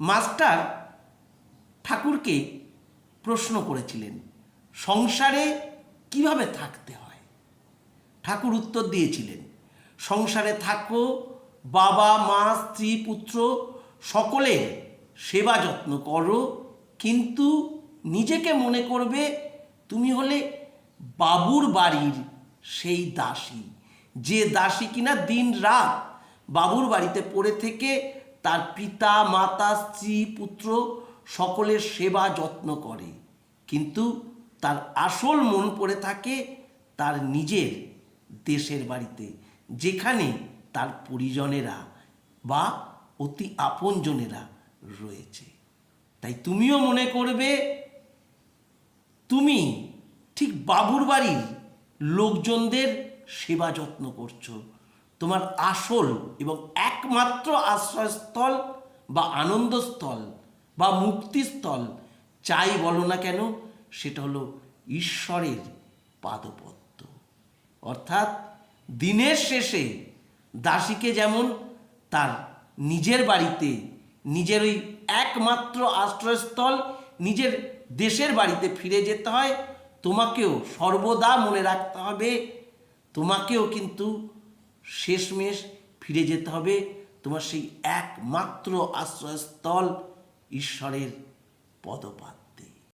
Master ঠাকুরকে প্রশ্ন করেছিলেন, সংসারে কিভাবে থাকতে হয়। ঠাকুর উত্তর দিয়েছিলেন, সংসারে থাকো, বাবা মা স্ত্রী পুত্র সকলের সেবা যত্ন করো, কিন্তু নিজেকে মনে করবে তুমি হলে বাবুর বাড়ির সেই দাসী, যে দাসী কিনা দিন রাত বাবুর বাড়িতে পড়ে থেকে তার পিতা মাতা স্ত্রী পুত্র সকলের সেবা যত্ন করে, কিন্তু তার আসল মন পড়ে থাকে তার নিজের দেশের বাড়িতে, যেখানে তার পরিজনেরা বা অতি আপনজনেরা রয়েছে। তাই তুমিও মনে করবে তুমি ঠিক বাবুর বাড়ির লোকজনদের সেবা যত্ন করছো। তোমার আসল এবং একমাত্র আশ্রয়স্থল বা আনন্দস্থল বা মুক্তিস্থল চাই বলো না কেন, সেটা হলো ঈশ্বরের পাদপদ্ম। অর্থাৎ দিনের শেষে দাসীকে যেমন তার নিজের বাড়িতে, নিজের ওই একমাত্র আশ্রয়স্থল নিজের দেশের বাড়িতে ফিরে যেতে হয়, তোমাকেও সর্বদা মনে রাখতে হবে তোমাকেও কিন্তু শেষমেশ ফিরে যেতে হবে তোমার সেই একমাত্র আশ্রয়স্থল ঈশ্বরের পদপাদ।